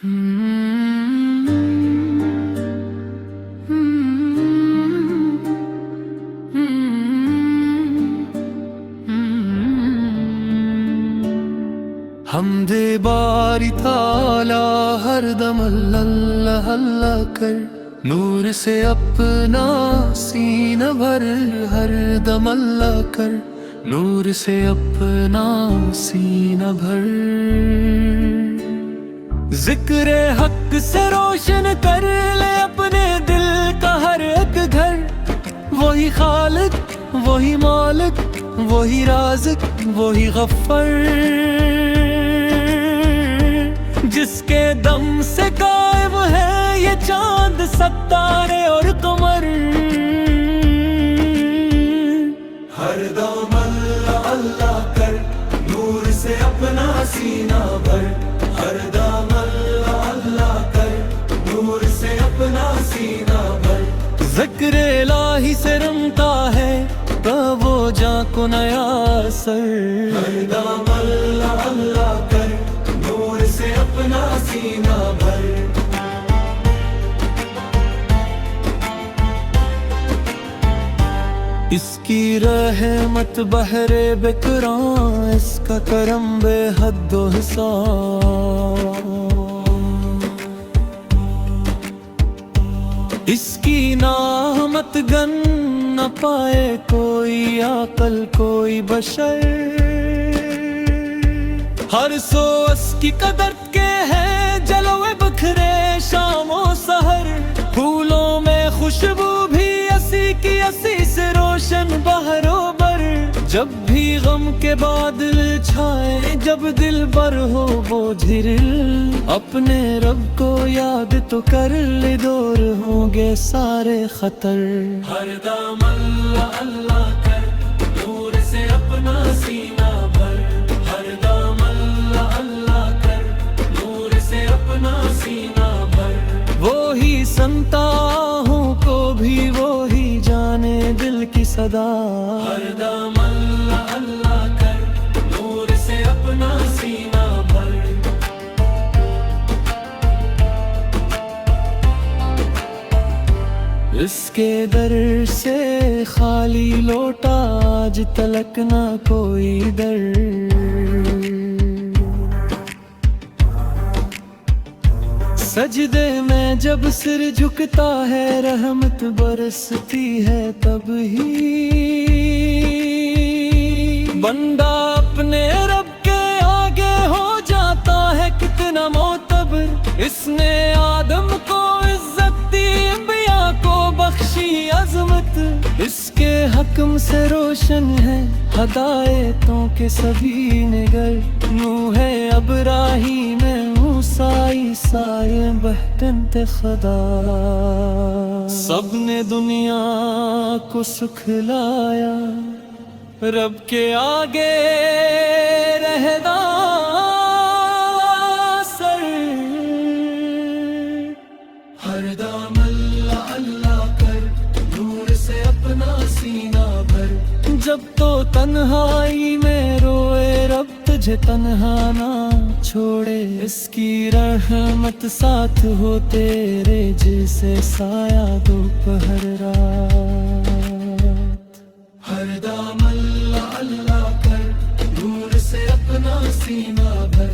حمد باری تعالی ہر دم اللہ اللہ کر، نور سے اپنا سینہ بھر، ہر دم اللہ کر، نور سے اپنا سینہ بھر، ذکر حق سے روشن کر لے اپنے دل کا ہر ایک گھر، وہی خالق وہی مالک وہی رازق وہی غفار، جس کے دم سے قائم ہے یہ چاند ستارے اور قمر، ہر دم اللہ اللہ کر، نور سے اپنا سینہ بھر، ہر دم اللہ اللہ کر، نور سے اپنا سینہ بھر، ذکر الہی سے رمتا ہے تب وہ جاں کو نیا سر، ہر دم اللہ اللہ کر، نور سے اپنا سینہ بھر، اس کی رحمت بحر بکراں، اس کا کرم بے حد و حساب، اس کی نعمت گن نہ پائے کوئی عقل کوئی بشر، ہر سو اس کی قدر کے ہے جلوے بکھرے شام و سحر، پھولوں میں خوشبو بھی اسی کی اسی سے روشن بہر و بر، جب بھی غم کے بادل چھائے جب دل بر ہو بوجھل، اپنے رب کو یاد تو کر لے دور ہوں گے سارے خطر، ہر دم اللہ اللہ کر، نور سے اپنا سینہ بھر، ہر دم اللہ اللہ کر، نور سے اپنا سینہ بھر، وہی سنتا ہوں کو بھی وہی جانے دل کی صدا، ہر دم اللہ اللہ کر، نور سے اپنا سینہ بھر، اس کے در سے خالی لوٹا آج تلک نہ کوئی در، سجدے میں جب سر جھکتا ہے رحمت برستی ہے تب ہی، بندہ اپنے رب کے آگے ہو جاتا ہے کتنا معتبر، اس نے آدم کو عزت دی انبیاء کو بخشی عظمت، اس کے حکم سے روشن ہے ہدایتوں کے سبھی نگر، نوح ابراہیم موسیٰ عیسیٰ بہتنت خدا، سب نے دنیا کو سکھلایا رب کے آگے رہدا سر، ہر دم اللہ اللہ کر، نور سے اپنا سینہ بھر، جب تو تنہائی میں روئے رب تجھے تنہا نہ چھوڑے، اس کی رحمت ساتھ ہو تیرے جیسے سایہ دوپہر رات، ہر دم اللہ اللہ کر، نور سے اپنا سینہ بھر،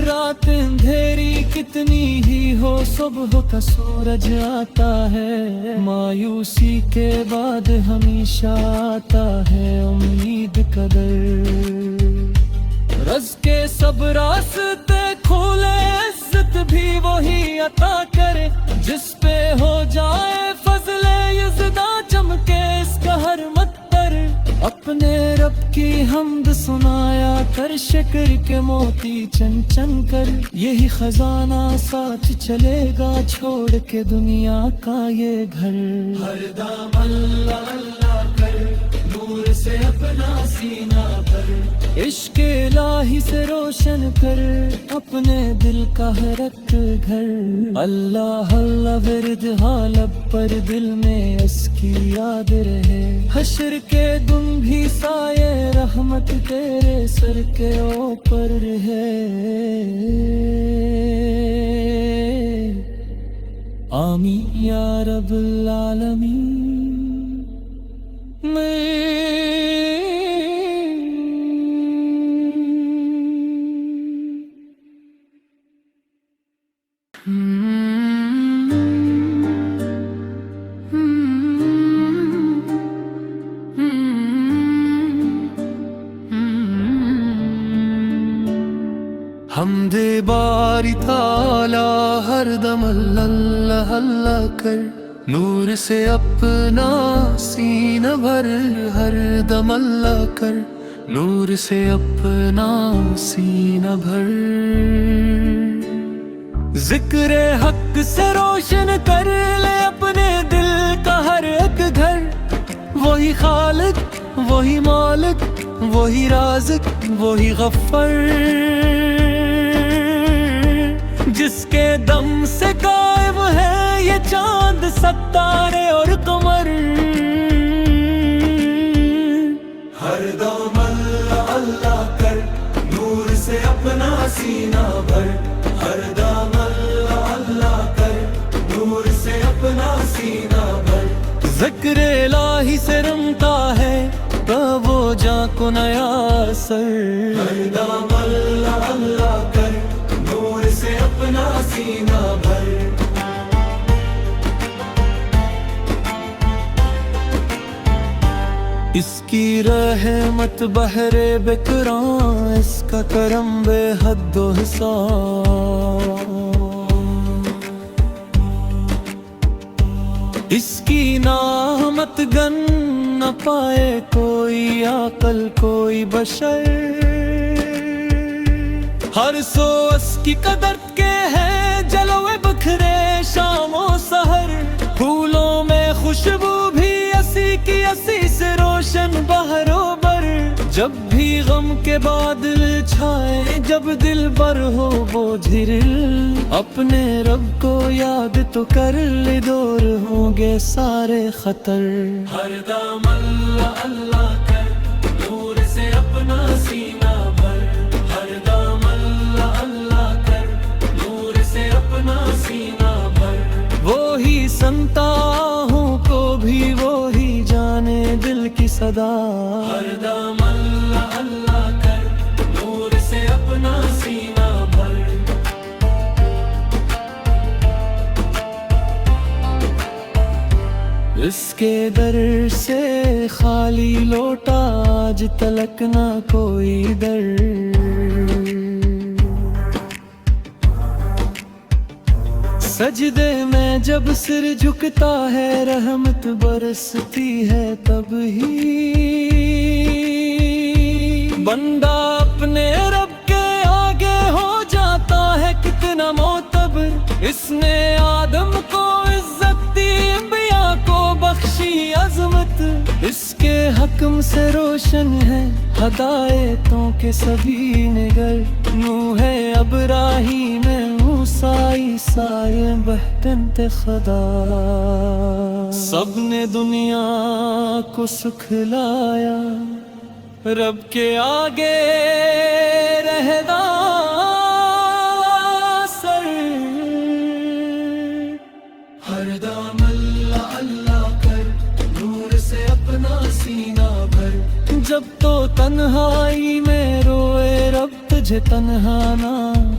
رات اندھیری کتنی ہی ہو صبح کا سورج آتا ہے، مایوسی کے بعد ہمیشہ آتا ہے امید کا در، رزق کے سب راستے کھولے عزت بھی وہی عطا کرے، جس پہ ہو جائے فضل یزداں چمکے اس کا ہر متر، اپنے رب کی حمد سنایا کر شکر کے موتی چن چن کر، یہی خزانہ ساتھ چلے گا چھوڑ کے دنیا کا یہ گھر، ہر دم اللہ اللہ کر، نور سے اپنا سینہ بھر، عشق الہی سے روشن کر اپنے دل کا ہر ایک گھر، اللہ اللہ ورد حالب پر دل میں اس کی یاد رہے، حشر کے دن بھی سایہ رحمت تیرے سر کے اوپر رہے۔ آمین یا رب حمد باری تعالی ہر دم اللہ اللہ کر، نور سے اپنا سینہ بھر، ہر دم اللہ کر، نور سے اپنا سینہ بھر، ذکر حق سے روشن کر لے اپنے دل کا ہر ایک گھر، وہی خالق وہی مالک وہی رازق وہی غفر، جس کے دم سے قائم ہے یہ چاند ستارے اور قمر، ہر دم اللہ اللہ کر، نور سے اپنا سینہ بھر، ہر دم اللہ اللہ کر، نور سے اپنا سینہ بھر، ذکر الہی سے رمتا ہے تب وہ جاں کو نیا اثر، ہر دم اللہ اللہ کر، نور سے اپنا سینہ بھر، اس کی رحمت بحر بکراں، اس کا کرم بے حد و حساب، اس کی نعمت گن نہ پائے کوئی عاقل کوئی بشر، ہر سو اس کی قدر کے ہے جلوے بکھرے شام و سحر، پھولوں میں خوشبو بھی اسی کی اسی سے روشن بہر و بر، جب بھی غم کے بادل چھائے جب دل بر ہو بوجھل، اپنے رب کو یاد تو کر لے دور ہوں گے سارے خطر، ہر دم اللہ اللہ کر، نور سے اپنا سینہ بھر، ہر دم اللہ اللہ کر، نور سے اپنا سینہ بھر، وہی سنتا ہوں کو بھی وہی جانے دل کی صدا، ہر دم اللہ اللہ کر، نور سے اپنا سینہ بھر، اس کے در سے خالی لوٹا آج تلک نہ کوئی در، سجدے میں جب سر جھکتا ہے رحمت برستی ہے تب ہی، بندہ اپنے رب کے آگے ہو جاتا ہے کتنا معتبر، اس نے آدم کو عزت دی انبیاء کو بخشی عظمت، اس کے حکم سے روشن ہے ہدایتوں کے سبھی نگر، نوح ابراہیم موسیٰ عیسیٰ بہتنت خدا، سب نے دنیا کو سکھلایا رب کے آگے رہدا سر، ہر دم اللہ اللہ کر، نور سے اپنا سینہ بھر، جب تو تنہائی میں روئے رب تجھے تنہا نہ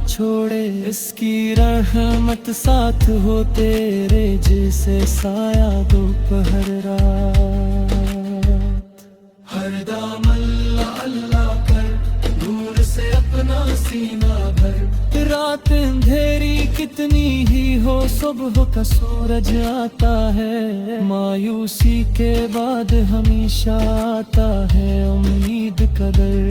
چھوڑے، اس کی رحمت ساتھ ہو تیرے جیسے سایہ دوپہر رات، ہر دم اللہ اللہ کر، نور سے اپنا سینہ بھر، رات اندھیری کتنی ہی ہو صبح کا سورج آتا ہے، مایوسی کے بعد ہمیشہ آتا ہے امید کا در،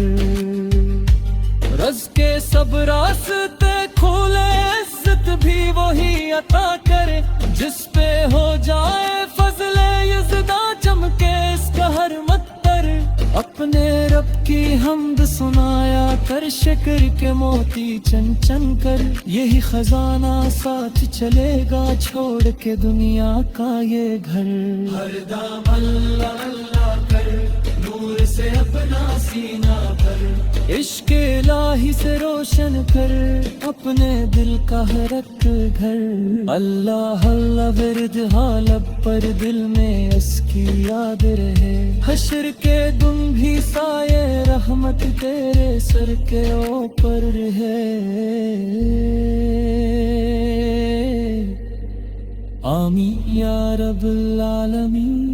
رزق کے سب راستے کھولے عزت بھی وہی عطا کرے، جس پہ ہو جائے فضل یزداں چمکے اس کا ہر متر، اپنے رب کی حمد سنایا کر شکر کے موتی چن چن کر، یہی خزانہ ساتھ چلے گا چھوڑ کے دنیا کا یہ گھر، ہر دم اللہ اللہ کر، نور سے اپنا سینہ بھر، عشق الہی سے روشن کر اپنے دل کا ہر ایک گھر، اللہ اللہ ورد حالب پر دل میں اس کی یاد رہے، حشر کے دن بھی سایہ رحمت تیرے سر کے اوپر رہے، آمین یا رب العالمین۔